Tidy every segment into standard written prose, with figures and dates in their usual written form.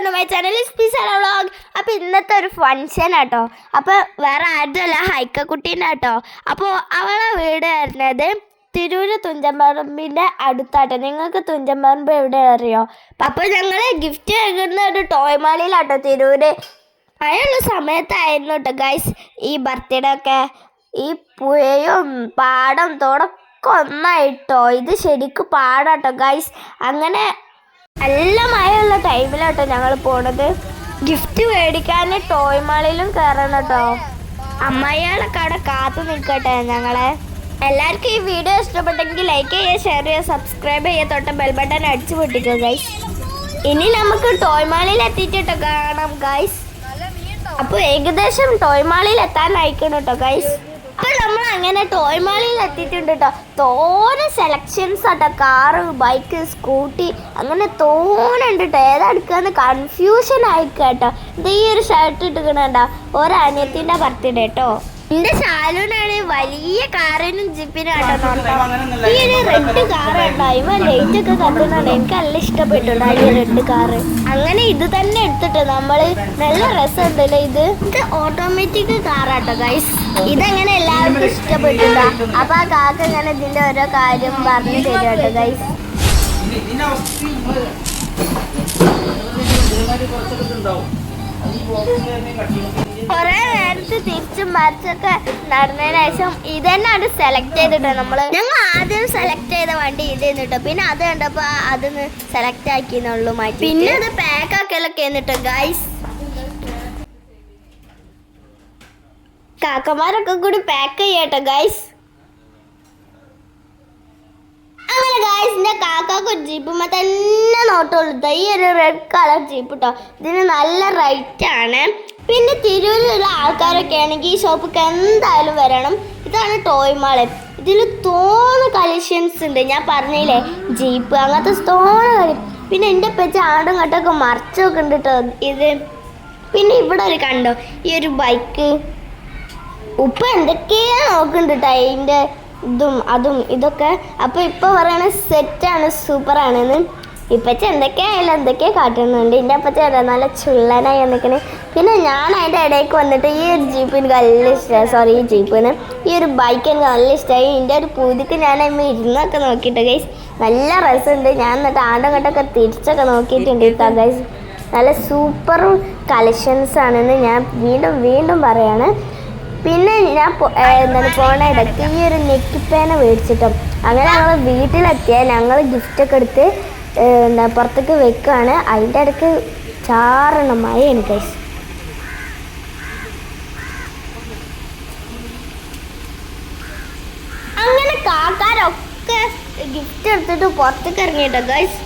To my channel vlog. അപ്പോൾ ഇന്നത്തെ ഒരു ഫംഗ്ഷൻ ആട്ടോ. അപ്പോൾ വേറെ ആരുമല്ല, ഹൈക്കക്കുട്ടീൻ്റെ ആട്ടോ. അപ്പോൾ അവളെ വീട് വരുന്നത് തിരൂര് തുഞ്ചൻപറമ്പിൻ്റെ അടുത്താട്ടോ. നിങ്ങൾക്ക് തുഞ്ചൻപറമ്പ് എവിടെ അറിയോ? അപ്പോൾ ഞങ്ങൾ ഗിഫ്റ്റ് കഴിക്കുന്ന ഒരു ടോയ്മാളിയിലാട്ടോ തിരൂര്. മഴയുള്ള സമയത്തായിരുന്നു കേട്ടോ ഗൈസ് ഈ ബർത്ത്ഡേ ഒക്കെ. ഈ പുഴയും പാടം തോടൊക്കെ ഒന്നായിട്ടോ. ഇത് ശരിക്കും പാടാട്ടോ ഗൈസ്. അങ്ങനെ നല്ല മഴയുള്ള ടൈമിലാട്ടോ ഞങ്ങൾ പോണത്. ഗിഫ്റ്റ് മേടിക്കാൻ ടോയ്മാളിലും കയറണം കേട്ടോ. അമ്മായികളൊക്കെ അവിടെ കാത്തു നിൽക്കട്ടെ ഞങ്ങളെ. എല്ലാവർക്കും ഈ വീഡിയോ ഇഷ്ടപ്പെട്ടെങ്കിൽ ലൈക്ക് ചെയ്യുക, ഷെയർ ചെയ്യുക, സബ്സ്ക്രൈബ് ചെയ്യുക, തൊട്ട ബെൽ ബട്ടൺ അടിച്ചു പൊട്ടിക്കുക ഗൈസ്. ഇനി നമുക്ക് ടോയ്മാളിൽ എത്തിയിട്ടോ കാണാം ഗൈസ്. അപ്പോൾ ഏകദേശം ടോയ്മാളിൽ എത്താനായിക്കണം കേട്ടോ ഗൈസ്. അപ്പോൾ നമ്മൾ അങ്ങനെ ടോയ്മാളിൽ എത്തിയിട്ടുണ്ട് കേട്ടോ. തോനെ സെലക്ഷൻസ് ആട്ടോ. കാറ്, ബൈക്ക്, സ്കൂട്ടി, അങ്ങനെ തോനെ ഉണ്ട് കേട്ടോ. ഏതെടുക്കാന്ന് കൺഫ്യൂഷൻ ആയിക്കോട്ടോ. ഇത് ഈ ഒരു ഷർട്ട് ഇട്ടിക്കണുണ്ടോ, ഒരനിയത്തിൻ്റെ ബർത്ത്ഡേ കേട്ടോ. എൻ്റെ ശാലൂനാണ് വലിയ കാറിനും ജീപ്പിനും ആട്ടോ നോക്കാം. ഈ ഒരു റെഡ് കാർ ഉണ്ടോ, ഇവ ലൈറ്റ് ഒക്കെ കത്തുന്നുണ്ട്. എനിക്ക് നല്ല ഇഷ്ടപ്പെട്ടുണ്ടോ ഈ റെഡ് കാറ്. അങ്ങനെ ഇത് തന്നെ എടുത്തിട്ട് നമ്മൾ നല്ല രസമുണ്ടല്ലോ. ഇത് ഓട്ടോമാറ്റിക് കാറാട്ടോ ഗൈസ്. ഇതങ്ങനെ എല്ലാവർക്കും ഇഷ്ടപ്പെട്ടുണ്ടോ. അപ്പൊ ആ കാക്ക ഇങ്ങനെ ഇതിന്റെ ഓരോ കാര്യം പറഞ്ഞു തരും കേട്ടോ ഗൈസ്. കുറെ നേരത്തെ തിരിച്ചും മറിച്ചൊക്കെ നടന്നതിന് ശേഷം ഇത് തന്നെയാണ് സെലക്ട് ചെയ്തിട്ടോ നമ്മള്. ഞങ്ങൾ ആദ്യം സെലക്ട് ചെയ്ത വണ്ടി ഇത് കേട്ടോ. പിന്നെ അത് കണ്ടപ്പോ അതൊന്ന് സെലക്ട് ആക്കിയെന്നുള്ളൂ മാറ്റി. പിന്നെ അത് പാക്ക് ആക്കലൊക്കെ എന്നിട്ടോ ഗൈസ്. കാക്കമാരൊക്കെ കൂടി പാക്ക് ചെയ്യട്ടോ ഗൈസ്. അങ്ങനെ ഗൈസിന്റെ കാക്കാക്ക് ഒരു ജീപ്പുമ്മ തന്നെ നോട്ടുള്ളൂ. ഈ ഒരു റെഡ് കളർ ജീപ്പ് കേട്ടോ. ഇതിന് നല്ല റേറ്റ് ആണ്. പിന്നെ തിരൂരിലുള്ള ആൾക്കാരൊക്കെ ആണെങ്കിൽ ഈ ഷോപ്പിക്ക് എന്തായാലും വരണം. ഇതാണ് ടോയ് മാള്. ഇതിൽ തോന്നെ കളക്ഷൻസ് ഉണ്ട്. ഞാൻ പറഞ്ഞില്ലേ, ജീപ്പ് അങ്ങനത്തെ തോന്നെ കളി. പിന്നെ എൻ്റെ പെച്ച ആടും കട്ടൊക്കെ മറിച്ചൊക്കെ ഉണ്ട് കേട്ടോ ഇത്. പിന്നെ ഇവിടെ ഒരു കണ്ടോ ഈ ഒരു ബൈക്ക്. ഉപ്പ എന്തൊക്കെയാ നോക്കുന്നുണ്ട് കേട്ടോ അതിൻ്റെ ഇതും അതും ഇതൊക്കെ. അപ്പോൾ ഇപ്പോൾ പറയണ സെറ്റാണ്, സൂപ്പറാണെന്ന്. ഇപ്പച്ച എന്തൊക്കെയായാലും എന്തൊക്കെയാ കാട്ടുന്നുണ്ട്. എൻ്റെ അപ്പച്ച നല്ല ചുള്ളനായി നിൽക്കണേ. പിന്നെ ഞാൻ അതിൻ്റെ ഇടയ്ക്ക് വന്നിട്ട് ഈ ഒരു ജീപ്പ് എനിക്ക് നല്ല ഇഷ്ടമായി. സോറി, ഈ ജീപ്പിന് ഈ ഒരു ബൈക്ക് എനിക്ക് നല്ല ഇഷ്ടമായി. ഇതിൻ്റെ ഒരു പൂതിക്ക് ഞാൻ അതിന് ഇരുന്നൊക്കെ നോക്കിയിട്ട് ഗൈസ് നല്ല രസമുണ്ട്. ഞാൻ എന്നിട്ട് ആണ്ടും കണ്ടൊക്കെ തിരിച്ചൊക്കെ നോക്കിയിട്ടുണ്ട് കേട്ടോ ഗൈസ്. നല്ല സൂപ്പർ കളക്ഷൻസ് ആണെന്ന് ഞാൻ വീണ്ടും പറയാണ്. പിന്നെ ഞാൻ പോണ ഇടയ്ക്ക് ഈ ഒരു നെക്കിപ്പേന മേടിച്ചിട്ടോ. അങ്ങനെ ഞങ്ങൾ വീട്ടിലെത്തിയാൽ ഞങ്ങൾ ഗിഫ്റ്റൊക്കെ എടുത്ത് പുറത്തേക്ക് വെക്കുകയാണ്. അതിൻ്റെ ഇടയ്ക്ക് ചാറണം മഴയാണ് ഗൈസ്. അങ്ങനെ കാക്കാരൊക്കെ ഗിഫ്റ്റ് എടുത്തിട്ട് പുറത്തേക്ക് ഇറങ്ങിയിട്ടോ ഗൈസ്.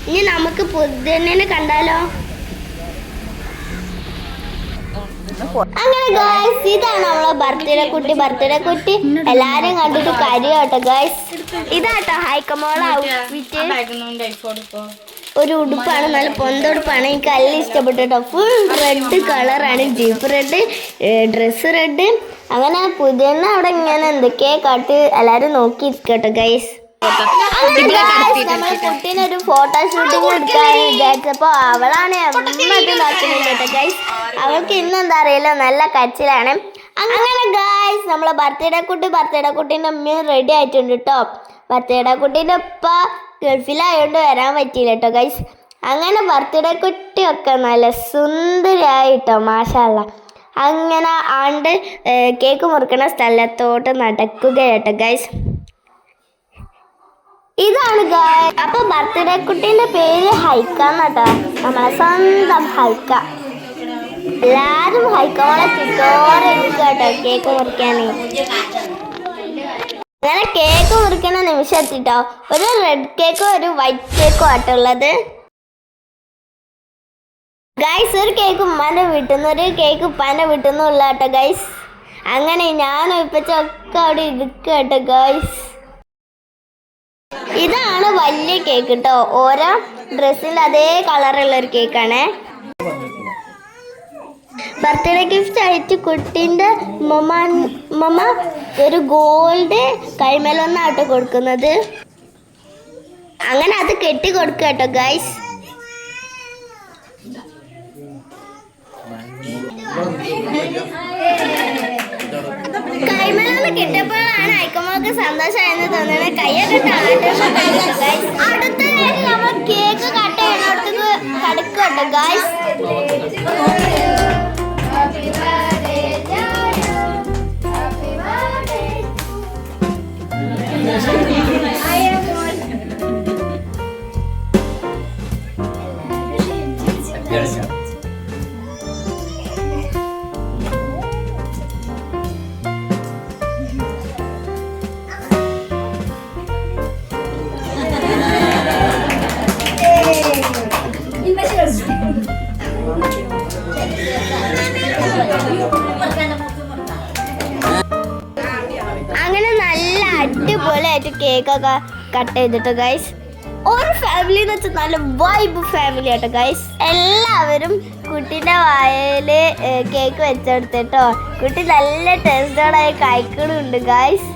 ഇനി നമുക്ക് പുതിയനെ കണ്ടാലോ. അങ്ങനെ ഗൈസ് ഇതാണ് നമ്മളെ ബർത്ത്ഡേ കുട്ടി. എല്ലാരും കണ്ടിട്ട് കരിയാട്ടോ ഗൈസ്. ഇതാട്ടോ ഹൈക്കമോളെ ഔട്ട്ഫിറ്റ്. ഒരു ഉടുപ്പാണ്, നല്ല പൊന്തുടുപ്പാണ്. എനിക്ക് നല്ല ഇഷ്ടപ്പെട്ടു കേട്ടോ. ഫുൾ റെഡ് കളറാണ്. Jeep red, dress red. അങ്ങനെ പുതിയെണ്ണ അവിടെ ഇങ്ങനെ എന്തൊക്കെയാ കാട്ടി എല്ലാരും നോക്കിയിരിക്കട്ടോ ഗൈസ്. നമ്മളെ കുട്ടീനൊരു ഫോട്ടോ ഷൂട്ടിങ് എടുക്കാൻ വിചാരിച്ചപ്പോ അവളാണ് കേട്ടോ ഗൈസ്. അവൾക്ക് ഇന്നെന്താ അറിയില്ല, നല്ല കച്ചിലാണ്. അങ്ങനെ ഗൈസ് നമ്മളെ ബർത്ത്ഡേ കുട്ടീൻ്റെ അമ്മയും റെഡി ആയിട്ടുണ്ട് കേട്ടോ. ബർത്ത്ഡേ കുട്ടീൻ്റെ ഉപ്പ ഗൾഫിലായോണ്ട് വരാൻ പറ്റിയില്ല കേട്ടോ ഗൈസ്. അങ്ങനെ ബർത്ത്ഡേ കുട്ടിയൊക്കെ നല്ല സുന്ദരിയായിട്ടോ, മാഷാല്ലാ. അങ്ങനെ ആണ്ട് കേക്ക് മുറിക്കണ സ്ഥലത്തോട്ട് നടക്കുക കേട്ടോ ഗൈസ്. ഇതാണ് ഗൈസ്. അപ്പൊ ബർത്ത്ഡേ കുട്ടീൻ്റെ പേര് ഹൈക്ക എന്നാട്ടോ. നമ്മളെ സ്വന്തം ഹൈക്ക. എല്ലാരും ഹൈക്കോളെ ചുറ്റോടെ കേട്ടോ കേക്ക് മുറിക്കാന്. അങ്ങനെ കേക്ക് മുറിക്കണ നിമിഷം എത്തിട്ടോ. ഒരു റെഡ് കേക്കും ഒരു വൈറ്റ് കേക്കും ആട്ടുള്ളത് ഗൈസ്. ഒരു കേക്ക് ഉമ്മാൻ്റെ വീട്ടിൽ നിന്ന്, ഒരു കേക്ക് ഉപ്പാൻ്റെ വീട്ടിൽ നിന്നും ഉള്ള കേട്ടോ ഗൈസ്. അങ്ങനെ ഞാനും ഇപ്പച്ചൊക്കെ അവിടെ ഇരിക്കുക കേട്ടോ ഗൈസ്. ഇതാണ് വലിയ കേക്ക് കേട്ടോ. ഓരോ ഡ്രസ്സിൻ്റെ അതേ കളറുള്ള ഒരു കേക്കാണേ. ബർത്ത്ഡേ ഗിഫ്റ്റ് ആയിട്ട് കുട്ടീൻ്റെ മമ്മ ഒരു ഗോൾഡ് കൈമേലൊന്നാട്ടോ കൊടുക്കുന്നത്. അങ്ങനെ അത് കെട്ടി കൊടുക്കുക കേട്ടോ ഗൈസ്. കൈമലൊന്ന് കിട്ടിയപ്പോഴാണ് ഐക്കമ്മക്ക് സന്തോഷമായെന്ന് തോന്നുന്നത്. കയ്യൊക്കെ അടുത്ത നമ്മൾ കേക്ക് കട്ട് ചെയ്യുന്നിടത്തേക്ക് കടക്കട്ടോ ഗൈസ്. അങ്ങനെ നല്ല അടിപൊളിയായിട്ട് കേക്കൊക്കെ കട്ട് ചെയ്തിട്ട് ഗൈസ്. ഒരു ഫാമിലി എന്ന് വെച്ചാൽ നല്ല വൈബ് ഫാമിലി ആട്ടോ ഗൈസ്. എല്ലാവരും കുട്ടീൻ്റെ വായയില് കേക്ക് വെച്ചെടുത്തിട്ടോ. കുട്ടി നല്ല ടേസ്റ്റോടായി കഴിക്കണുണ്ട് ഗൈസ്.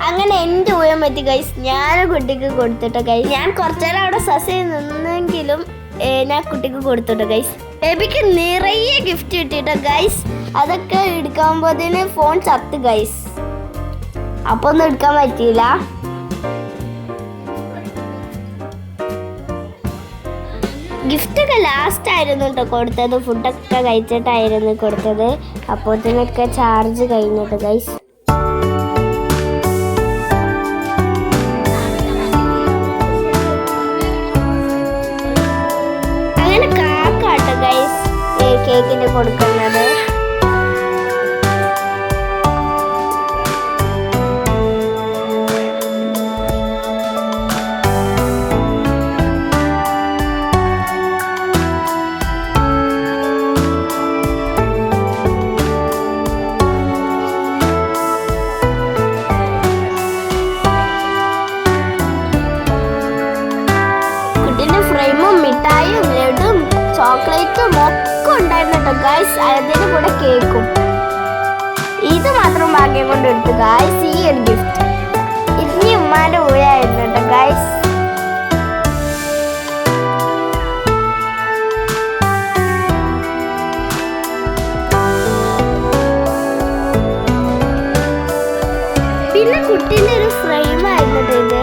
അങ്ങനെ എൻ്റെ ഊഴം പറ്റി ഗൈസ്. ഞാൻ കുട്ടിക്ക് കൊടുത്തിട്ടോ ഗൈസ്. ഞാൻ കുറച്ചേരം അവിടെ സസ് നിന്നെങ്കിലും ഞാൻ കുട്ടിക്ക് കൊടുത്തിട്ടോ ഗൈസ്. ബേബിക്ക് നിറയെ ഗിഫ്റ്റ് കിട്ടിട്ടോ ഗൈസ്. അതൊക്കെ എടുക്കുമ്പോഴത്തേന് ഫോൺ ചത്ത് ഗൈസ്. അപ്പൊ ഒന്നും എടുക്കാൻ പറ്റിയില്ല. ഗിഫ്റ്റൊക്കെ ലാസ്റ്റ് ആയിരുന്നു കേട്ടോ കൊടുത്തത്. ഫുഡൊക്കെ കഴിച്ചിട്ടായിരുന്നു കൊടുത്തത്. അപ്പോഴത്തേനൊക്കെ ചാർജ് കഴിഞ്ഞിട്ട് ഗൈസ്. അങ്ങനെ കാക്കാട്ടോ ഗൈസ് കേക്കിന് കൊടുക്കുന്നത്. മിഠായും ലഡും ചോക്ലേറ്റും ഒക്കെ ഉണ്ടായിരുന്നു കേട്ടോ ഗൈസ്. അതിന് കൂടെ കേക്കും. ഇത് മാത്രം ഭാഗ്യം കൊണ്ട് എടുത്തു ഗൈസ് ഈ ഒരു ഗിഫ്റ്റ്. ഇനി ഉമ്മാന്റെ ഊഴായിരുന്നു കേട്ടോ ഗൈസ്. പിന്നെ കുട്ടീൻ്റെ ഒരു ഫ്രെയിം ആയിരുന്നു ഇത്.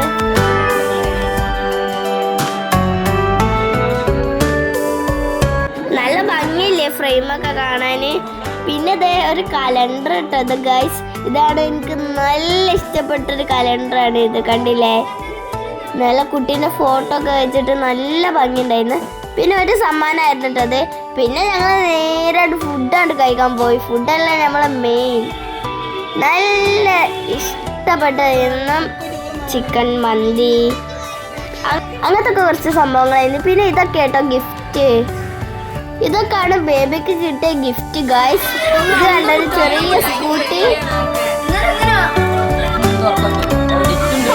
ഫ്രെയിമൊക്കെ കാണാന്. പിന്നെ ഇതേ ഒരു കലണ്ടർ ഇട്ടത് ഗൈസ്. ഇതാണ് എനിക്ക് നല്ല ഇഷ്ടപ്പെട്ടൊരു കലണ്ടറാണ് ഇത്. കണ്ടില്ലേ, നല്ല കുട്ടീൻ്റെ ഫോട്ടോ ഒക്കെ വെച്ചിട്ട് നല്ല ഭംഗിയുണ്ടായിരുന്നു. പിന്നെ ഒരു സമ്മാനമായിരുന്നു ഇട്ടത്. പിന്നെ ഞങ്ങൾ നേരായിട്ട് ഫുഡാണ് കഴിക്കാൻ പോയി. ഫുഡല്ല നമ്മളെ മെയിൻ. നല്ല ഇഷ്ടപ്പെട്ടായിരുന്നു. ചിക്കൻ മന്തി അങ്ങനത്തെ കുറച്ച് സംഭവങ്ങളായിരുന്നു. പിന്നെ ഇതൊക്കെ കേട്ടോ ഗിഫ്റ്റ്. ഇതൊക്കെയാണ് ബേബിക്ക് കിട്ടിയ ഗിഫ്റ്റ് ഗൈസ്. ഇത് കണ്ടൊരു ചെറിയ സ്കൂട്ടി.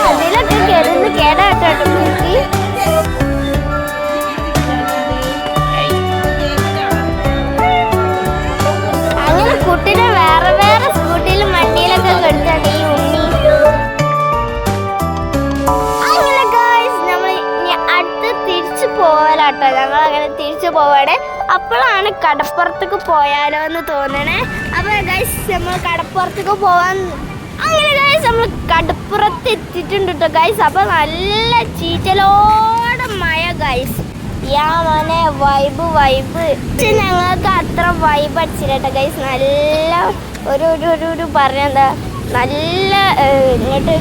അതിലൊക്കെ കിടന്ന് കേടാട്ടോ കുട്ടി. അങ്ങനെ കുട്ടീനെ വേറെ വേറെ സ്കൂട്ടിയിലും വണ്ടിയിലൊക്കെ കെടുത്താണ് ഈ ഉണ്ണി. അങ്ങനെ ഗൈസ് നമ്മൾ അടുത്ത് തിരിച്ചു പോകലാട്ടോ. ഞങ്ങൾ അങ്ങനെ തിരിച്ചു പോവാടെ. അപ്പോഴാണ് കടപ്പുറത്തേക്ക് പോയാലോ എന്ന് തോന്നണേ. അപ്പോൾ ഗൈസ് നമ്മൾ കടപ്പുറത്തേക്ക് പോവാൻ അങ്ങനെ ഗൈസ് നമ്മൾ കടപ്പുറത്ത് എത്തിയിട്ടുണ്ട് കേട്ടോ ഗൈസ്. അപ്പോൾ നല്ല ചീറ്റലോടെ മഴ ഗൈസ്. യാ മോനെ വൈബ് വൈബ്. പക്ഷെ ഞങ്ങൾക്ക് അത്ര വൈബ് അടിച്ചില്ല കേട്ടോ ഗൈസ്. നല്ല ഒരു പറഞ്ഞെന്താ നല്ല ഇങ്ങോട്ട്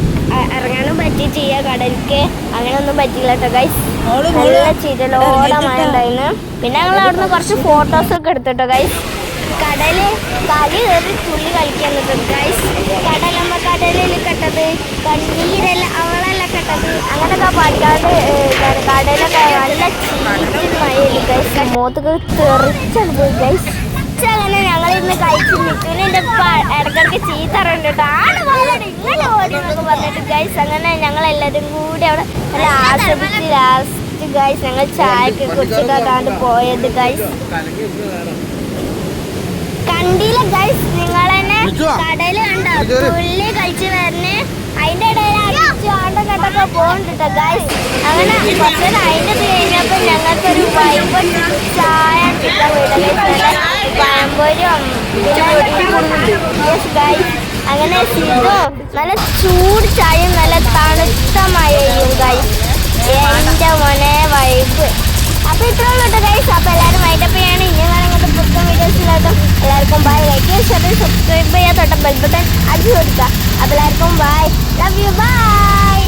ഇറങ്ങാനും പറ്റിയിട്ടില്ല കടലിക്ക്. അങ്ങനെയൊന്നും പറ്റില്ല കേട്ടോ ഗൈസ്. നല്ല ചിരലോടെ മഴ ഉണ്ടായിരുന്നു. പിന്നെ ഞങ്ങൾ അവിടുന്ന് കുറച്ച് ഫോട്ടോസൊക്കെ എടുത്തിട്ടോ ഗൈസ്. കടല് കളി കയറി തുള്ളി കളിക്കാൻ നിൽക്കും ഗൈസ്. കടലമ്മ കടലിൽ കെട്ടത് കണ്ണീരല്ല അവളല്ല കെട്ടത് അങ്ങനെയൊക്കെ പാട്ടാണ്ട് കടലൊക്കെ നല്ല ചീറ്റ് മഴയില്ല ഗൈസ്. മുഖത്തൊക്കെ തെറിച്ചാണ് പോയി ഗൈസ്. അങ്ങനെ ഞങ്ങളിന്ന് കഴിച്ച് നിൽക്കുന്നു. എൻ്റെ ഇടയ്ക്കിടയ്ക്ക് ചീത്ത അറിയുന്നുണ്ട് കേട്ടോ. ആണ് പോലും ഇങ്ങനെ ഓടി എന്നൊക്കെ പറഞ്ഞിട്ട് ഗൈസ്. അങ്ങനെ ഞങ്ങളെല്ലാവരും കൂടി അവിടെ നല്ല ആസ്വദിച്ച് ലാസ്റ്റ് ഗൈസ് ഞങ്ങൾ ചായയൊക്കെ കുടിച്ചിട്ടാണ് പോയത് ഗൈസ്. കണ്ടില്ല ഗൈസ് നിങ്ങളെന്നെ കടയില് കണ്ടോ തുള്ളി കഴിച്ച് വരുന്നേ. അതിൻ്റെ ഇടയിൽ അടിച്ചു ആണ്ടും കണ്ടൊക്കെ പോകുന്നുണ്ട് ഗൈസ്. അങ്ങനെ കുറച്ച് അതിൻ്റെ കഴിഞ്ഞപ്പോൾ ഞങ്ങൾക്കൊരു വൈബ് ചായ കിട്ടാൻ വീട്ടിൽ പഴംപൊരി പഴംപൊരിയും അങ്ങനെ സിധു നല്ല ചൂട് ചായയും നല്ല തണുത്ത മഴയും ഗൈസ്. എൻ്റെ മോനെ വൈബ്. അപ്പോൾ ഇത്രയുള്ള കേട്ടോ ഗൈസ്. അപ്പോൾ എല്ലാവരും വൈൻഡപ്പ് ചെയ്യാണ്. ഇനി വേണമെങ്കിൽ പുതിയ വീഡിയോസിലായിട്ടും എല്ലാവർക്കും ബൈ. ലൈക്ക് ചെയ്യുക, ഷെയർ ചെയ്യുക, സബ്സ്ക്രൈബ് ചെയ്യുക, തൊട്ട ബെൽ ബട്ടൺ അടിച്ചു കൊടുക്കുക. അപ്പോൾ എല്ലാവർക്കും ബൈ. Love you. ബൈ.